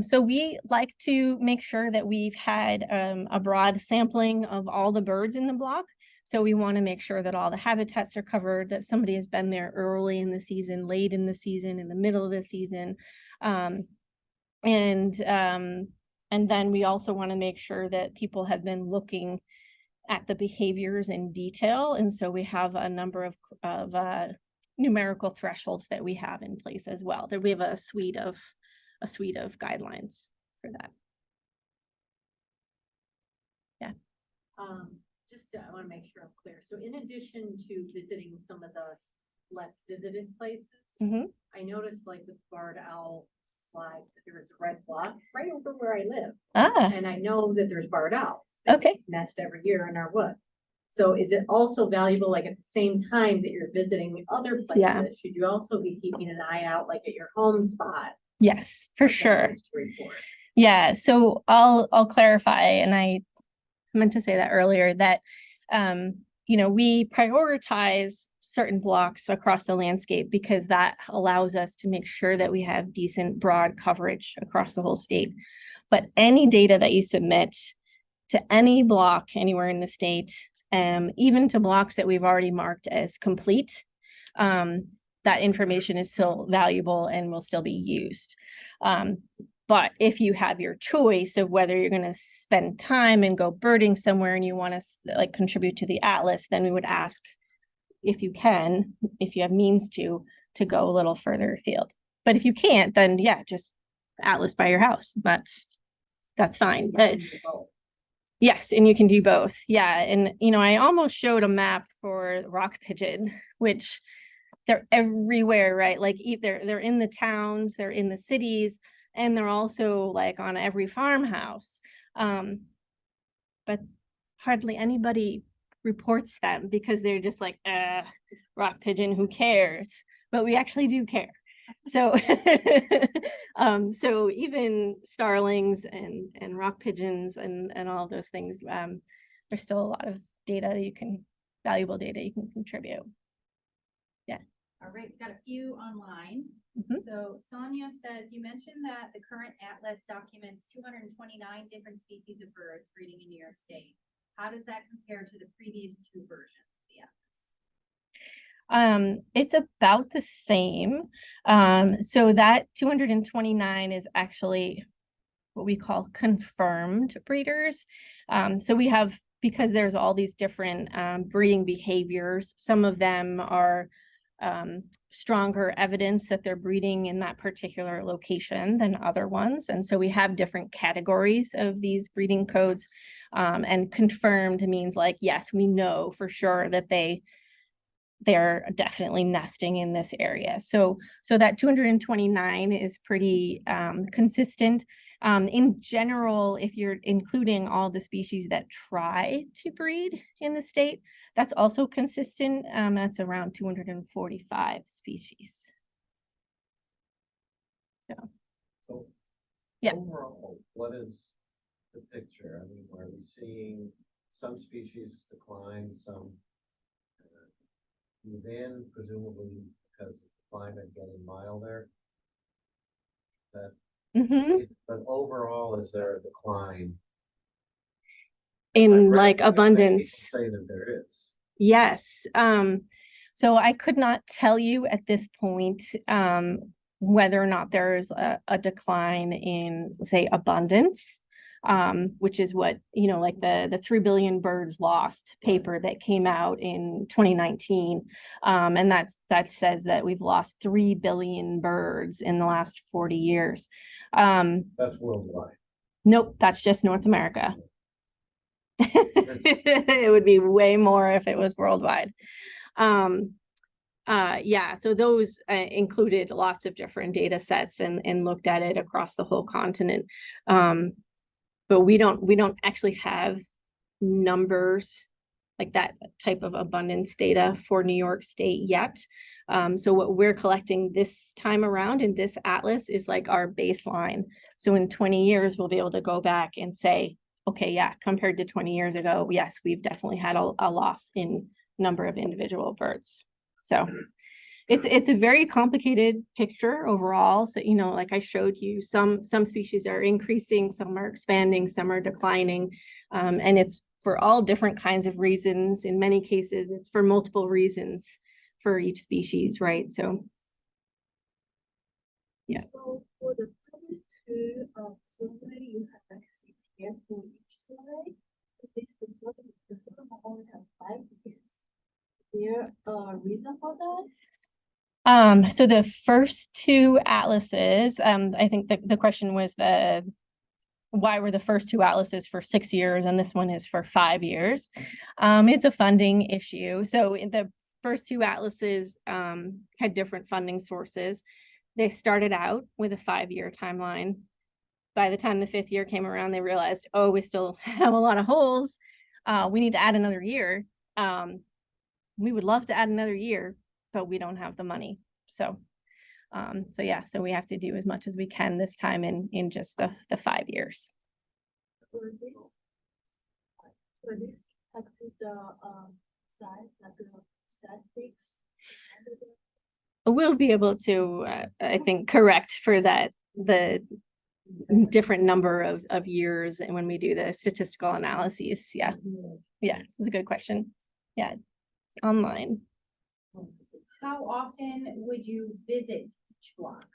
So we like to make sure that we've had a broad sampling of all the birds in the block. So we want to make sure that all the habitats are covered, that somebody has been there early in the season, late in the season, in the middle of the season. And then we also want to make sure that people have been looking at the behaviors in detail. And so we have a number of numerical thresholds that we have in place as well. That we have a suite of guidelines for that. Yeah. I want to make sure I'm clear. So in addition to visiting some of the less visited places, I noticed, like with barred owl slide, that there was a red block right over where I live. And I know that there's barred owls. They nest every year in our woods. So is it also valuable, like at the same time that you're visiting other places, should you also be keeping an eye out, like at your home spot? Yes, for sure. Yeah, so I'll clarify, and I meant to say that earlier, that you know, we prioritize certain blocks across the landscape because that allows us to make sure that we have decent broad coverage across the whole state. But any data that you submit to any block anywhere in the state, even to blocks that we've already marked as complete, that information is still valuable and will still be used. But if you have your choice of whether you're going to spend time and go birding somewhere and you want to like contribute to the atlas, then we would ask if you can, if you have means to go a little further afield. But if you can't, then yeah, just atlas by your house. That's fine. Yes, and you can do both. Yeah, and you know, I almost showed a map for rock pigeon, which they're everywhere, right? Like they're in the towns, they're in the cities, and they're also like on every farmhouse. But hardly anybody reports them because they're just like, rock pigeon, who cares? But we actually do care. So, so even starlings and rock pigeons and all of those things, there's still a lot of data valuable data you can contribute. Yeah. All right, we've got a few online. So Sonia says, you mentioned that the current atlas documents 229 different species of birds breeding in New York State. How does that compare to the previous two versions of the atlas? It's about the same. So that 229 is actually what we call confirmed breeders. So we have, because there's all these different breeding behaviors, some of them are stronger evidence that they're breeding in that particular location than other ones. And so we have different categories of these breeding codes, and confirmed means like, yes, we know for sure that they're definitely nesting in this area. So that 229 is pretty consistent. In general, if you're including all the species that try to breed in the state, that's also consistent. That's around 245 species. So yeah. Overall, what is the picture? I mean, are we seeing some species decline, some move in, presumably because of the climate getting milder? But overall, is there a decline in like abundance? Say that there is. Yes. So I could not tell you at this point whether or not there's a decline in, say, abundance, which is what, like the 3 billion birds lost paper that came out in 2019. And that says that we've lost 3 billion birds in the last 40 years. That's worldwide. Nope, that's just North America. It would be way more if it was worldwide. Yeah, so those included lots of different data sets and looked at it across the whole continent. But we don't actually have numbers like that type of abundance data for New York State yet. So what we're collecting this time around in this atlas is like our baseline. So in 20 years, we'll be able to go back and say, okay, yeah, compared to 20 years ago, yes, we've definitely had a loss in number of individual birds. So it's a very complicated picture overall. So, like I showed you, some species are increasing, some are expanding, some are declining. And it's for all different kinds of reasons. In many cases, it's for multiple reasons for each species, right? So, yeah. So for the previous two survey, you have like CPS for each slide. This survey, the second one only have 5 years. Is there a reason for that? So the first two atlases, I think the question was why were the first two atlases for 6 years and this one is for 5 years? It's a funding issue. So in the first two atlases had different funding sources. They started out with a 5-year timeline. By the time the 5th year came around, they realized, oh, we still have a lot of holes. We need to add another year. We would love to add another year, but we don't have the money. So so we have to do as much as we can this time in just the 5 years. For this back to the size, like the statistics. We'll be able to, I think, correct for that, the different number of years and when we do the statistical analyses. Yeah, it's a good question. Yeah, online. How often would you visit each block?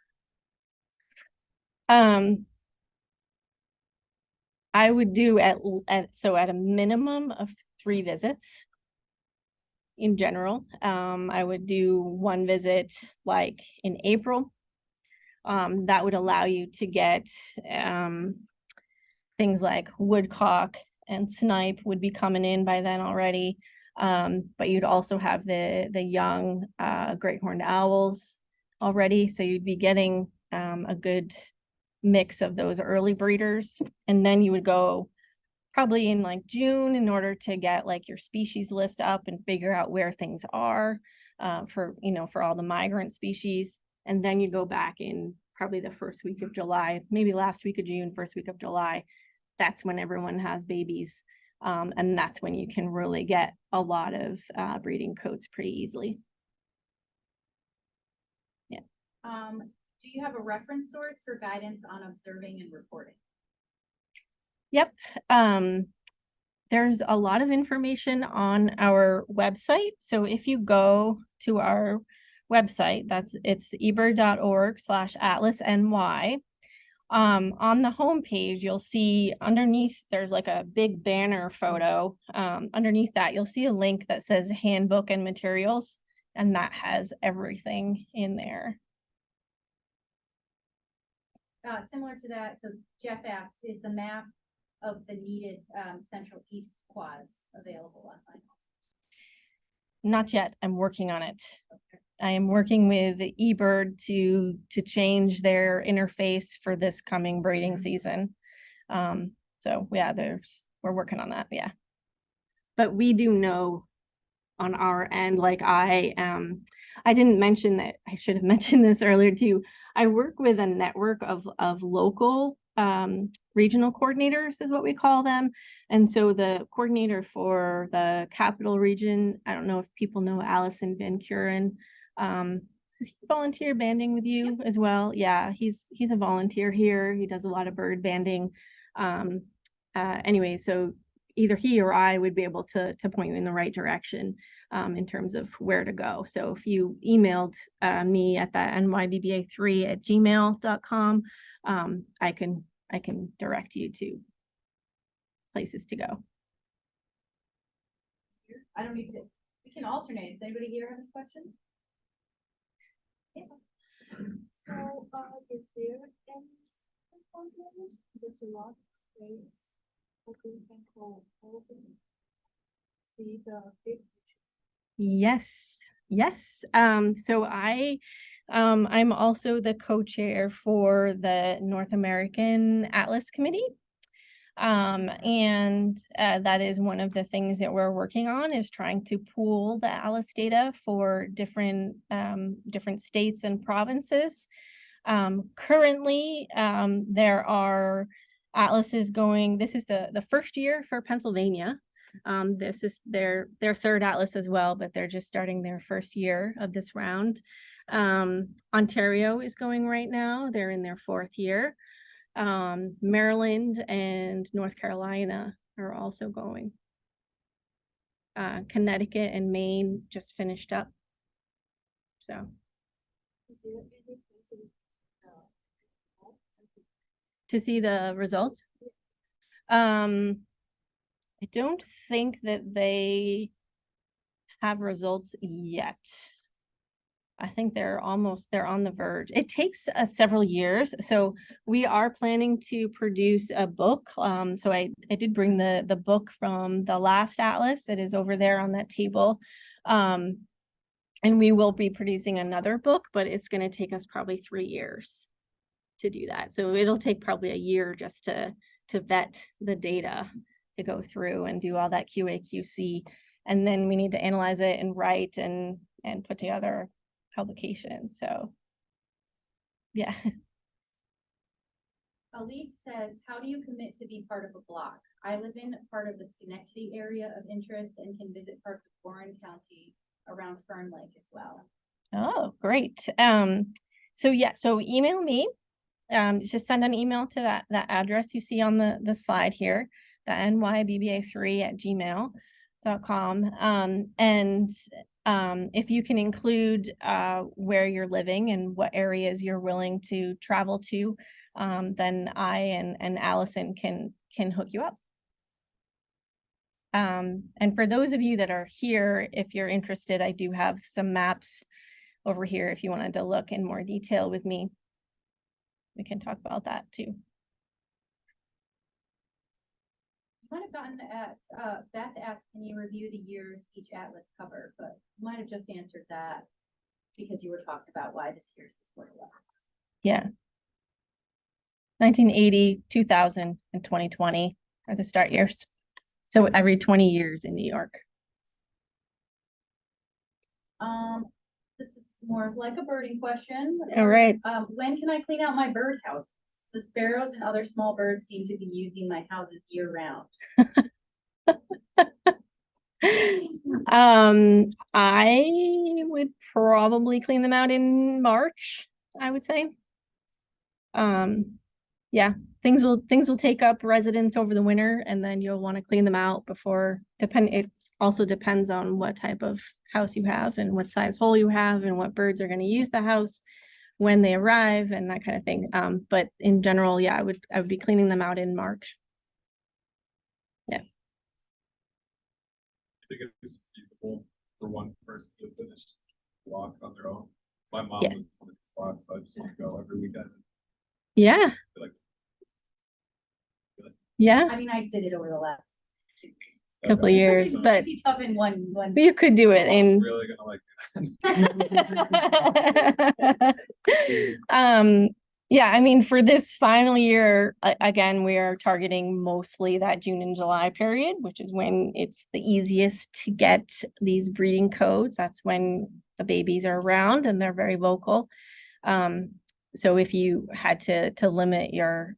I would do at a minimum of 3 visits. In general, I would do 1 visit like in April. That would allow you to get things like woodcock and snipe would be coming in by then already. But you'd also have the young great horned owls already. So you'd be getting a good mix of those early breeders. And then you would go probably in like June in order to get like your species list up and figure out where things are for all the migrant species. And then you go back in probably the first week of July, maybe last week of June, first week of July. That's when everyone has babies. And that's when you can really get a lot of breeding codes pretty easily. Yeah. Do you have a reference source for guidance on observing and reporting? Yep. There's a lot of information on our website. So if you go to our website, it's ebird.org/atlasny. On the homepage, you'll see underneath, there's like a big banner photo. Underneath that, you'll see a link that says handbook and materials. And that has everything in there. Similar to that, so Jeff asks, is the map of the needed central east quads available online? Not yet. I'm working on it. I am working with eBird to change their interface for this coming breeding season. So yeah, we're working on that. Yeah. But we do know on our end, like I didn't mention that, I should have mentioned this earlier too. I work with a network of local regional coordinators is what we call them. And so the coordinator for the capital region, I don't know if people know Allison Van Kuren. Does he volunteer banding with you as well? Yeah, he's a volunteer here. He does a lot of bird banding. Anyway, so either he or I would be able to point you in the right direction in terms of where to go. So if you emailed me at that nyBBA3@gmail.com, I can direct you to places to go. I don't need to, we can alternate. Does anybody here have a question? So, is there any programs? There's a lot of states open and close open. See the big. Yes. So I'm also the co-chair for the North American Atlas Committee. And that is one of the things that we're working on, is trying to pool the Atlas data for different states and provinces. Currently, there are atlases going, this is the first year for Pennsylvania. This is their third atlas as well, but they're just starting their first year of this round. Ontario is going right now. They're in their fourth year. Maryland and North Carolina are also going. Connecticut and Maine just finished up. So. Is there any places, To see the results? I don't think that they have results yet. I think they're on the verge. It takes several years. So we are planning to produce a book. So I did bring the book from the last atlas that is over there on that table. And we will be producing another book, but it's going to take us probably 3 years to do that. So it'll take probably a year just to vet the data, to go through and do all that QA/QC. And then we need to analyze it and write and put together publication. So yeah. Elise says, how do you commit to be part of a block? I live in part of the Schenectady area of interest and can visit parts of Warren County around Fern Lake as well. Oh, great. So email me. Just send an email to that address you see on the slide here, the nyBBA3@gmail.com. If you can include where you're living and what areas you're willing to travel to, then I and Allison can hook you up. And for those of you that are here, if you're interested, I do have some maps over here if you wanted to look in more detail with me. We can talk about that too. Might have gotten at Beth asked, can you review the years each atlas covered? But you might have just answered that because you were talking about why this year's was what it was. Yeah. 1980, 2000, and 2020 are the start years. So every 20 years in New York. This is more of like a birding question. All right. When can I clean out my birdhouse? The sparrows and other small birds seem to be using my houses year round. I would probably clean them out in March, I would say. Yeah, things will take up residence over the winter, and then you'll want to clean them out before, it also depends on what type of house you have and what size hole you have and what birds are going to use the house when they arrive and that kind of thing. But in general, yeah, I would be cleaning them out in March. Yeah. I think it's feasible for one person to finish walk on their own. My mom Yes. was in spots, so I just want to go every weekend. Yeah. Like- Yeah. I mean, I did it over the last. Couple of Okay. years, It'd but be tough in one. you could do it My mom's in really gonna like yeah, I mean, for this final year, again, we are targeting mostly that June and July period, which is when it's the easiest to get these breeding codes. That's when the babies are around and they're very vocal. So if you had to limit your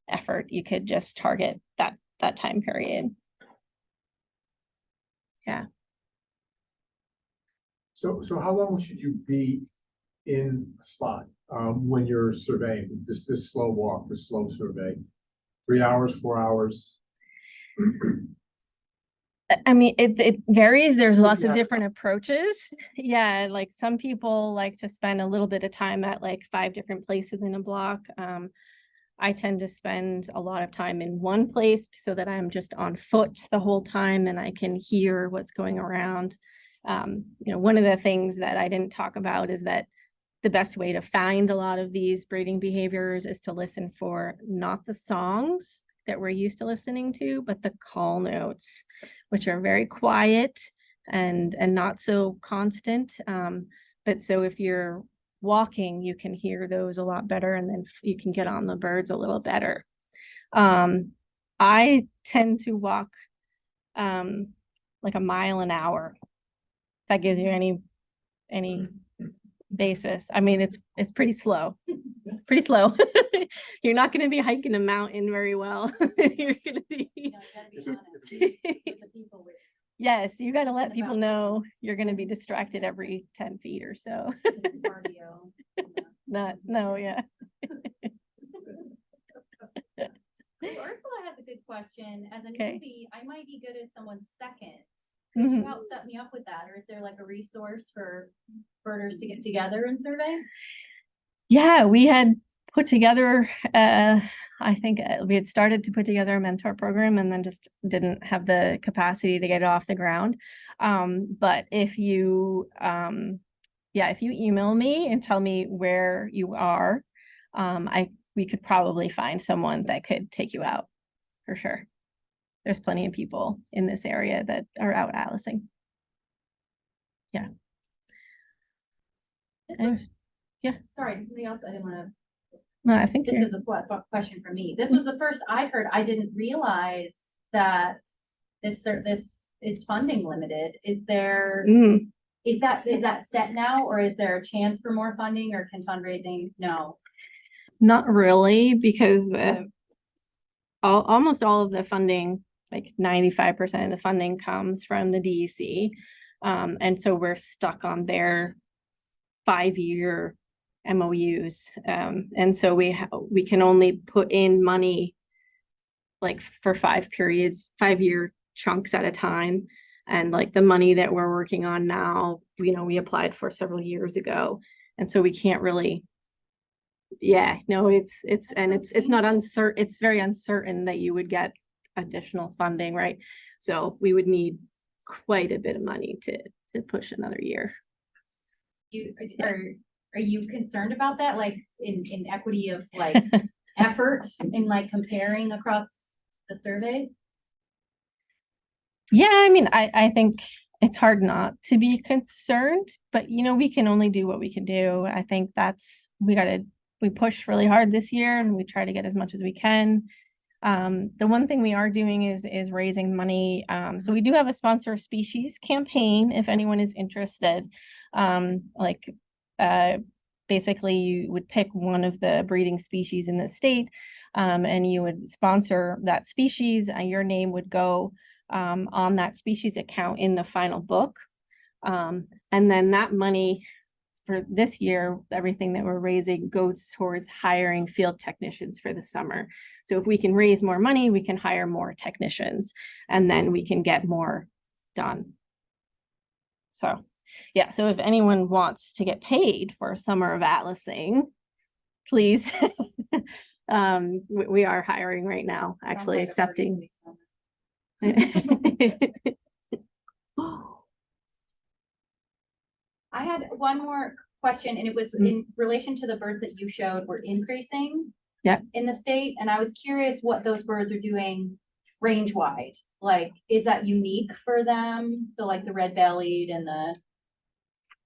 effort, you could just target that time period. Yeah. So how long should you be in a spot, when you're surveying, this slow walk, this slow survey? 3 hours, 4 hours? I mean, it varies. There's lots of Yeah. different approaches. Yeah, like some people like to spend a little bit of time at like 5 different places in a block. I tend to spend a lot of time in one place so that I'm just on foot the whole time and I can hear what's going around. One of the things that I didn't talk about is that the best way to find a lot of these breeding behaviors is to listen for not the songs that we're used to listening to, but the call notes, which are very quiet and not so constant. But so if you're walking, you can hear those a lot better, and then you can get on the birds a little better. I tend to walk like a mile an hour. If that gives you any basis. I mean, it's pretty slow. Pretty slow. You're not going to be hiking a mountain very well. You're going to be You know, you gotta be just- honest with the people with yes, you got to let people about- know you're going to be distracted every 10 feet or so. cardio. No, yeah. Ursula has a good question. As a Okay. newbie, I might be good as someone's second. Mhm. Could you help set me up with that? Or is there like a resource for birders to get together and survey? Yeah, we had put together, I think we had started to put together a mentor program and then just didn't have the capacity to get it off the ground. But if you, if you email me and tell me where you are, we could probably find someone that could take you out for sure. There's plenty of people in this area that are out atlasing. Yeah. And- Sorry, somebody else, I didn't want to. no, I think This you're, is a question for me. This was the first I heard. I didn't realize that this is funding limited. Is there, is that set now, or is there a chance for more funding, or can fundraising? No. not really, because almost all of the funding, like 95% of the funding comes from the DEC. And so we're stuck on their 5-year MOUs. And so we can only put in money like for 5-year chunks at a time. And like the money that we're working on now, we applied for several years ago. And so we can't really, it's not uncertain. It's very uncertain that you would get additional funding, right? So we would need quite a bit of money to push another year. Are you concerned about that? Like in equity of like effort in like comparing across the survey? Yeah, I mean, I think it's hard not to be concerned, but we can only do what we can do. I think we push really hard this year and we try to get as much as we can. The one thing we are doing is raising money. So we do have a sponsor of species campaign if anyone is interested. Basically you would pick one of the breeding species in the state, and you would sponsor that species, and your name would go on that species account in the final book. And then that money for this year, everything that we're raising goes towards hiring field technicians for the summer. So if we can raise more money, we can hire more technicians, and then we can get more done. So yeah, so if anyone wants to get paid for a summer of atlasing, please. We are hiring right now, actually accepting. I had one more question, and it was in relation to the birds that you showed were increasing. Yeah. In the state, and I was curious what those birds are doing range wide. Like, is that unique for them? So like the red-bellied and the,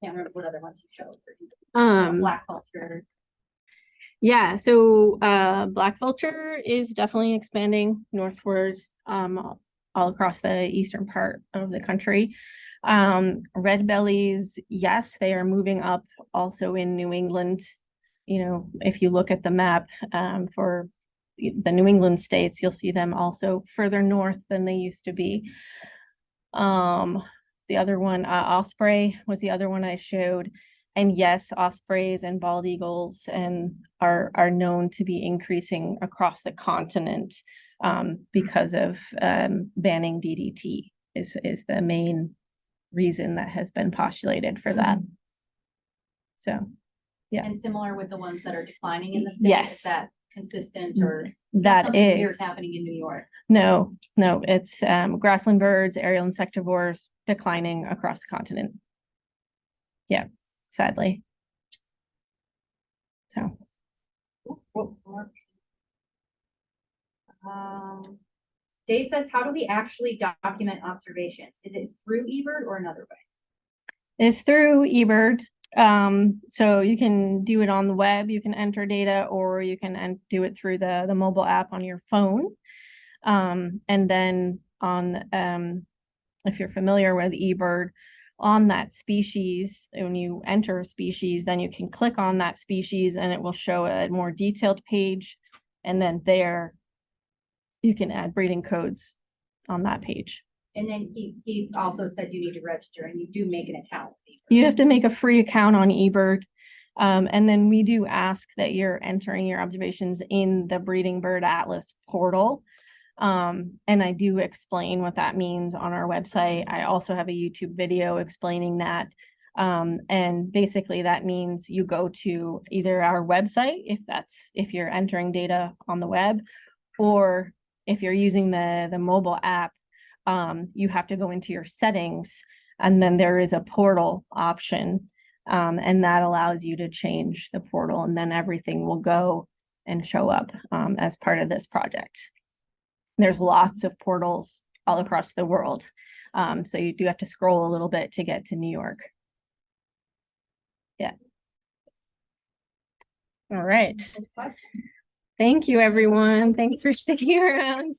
can't remember what other ones you showed. Black vulture. Yeah, so black vulture is definitely expanding northward all across the eastern part of the country. Red bellies, yes, they are moving up also in New England. You know, if you look at the map for the New England states, you'll see them also further north than they used to be. The other one, osprey was the other one I showed. And yes, ospreys and bald eagles are known to be increasing across the continent because of banning DDT is the main reason that has been postulated for that. So, yeah. And similar with the ones that are declining in the state. Yes. Is that consistent or That something is weird happening in New York? no, it's grassland birds, aerial insectivores declining across the continent. Yeah, sadly. So. Whoops. Dave says, how do we actually document observations? Is it through eBird or another way? It's through eBird. So you can do it on the web, you can enter data, or you can do it through the mobile app on your phone. And then on, if you're familiar with eBird, on that species, when you enter a species, then you can click on that species and it will show a more detailed page. And then there you can add breeding codes on that page. And then he also said you need to register and you do make an account. You have to make a free account on eBird. And then we do ask that you're entering your observations in the Breeding Bird Atlas portal. And I do explain what that means on our website. I also have a YouTube video explaining that. And basically that means you go to either our website, if you're entering data on the web, or if you're using the mobile app, you have to go into your settings, and then there is a portal option, and that allows you to change the portal, and then everything will go and show up as part of this project. There's lots of portals all across the world, so you do have to scroll a little bit to get to New York. Yeah. All right. Thank you, everyone. Thanks for sticking around.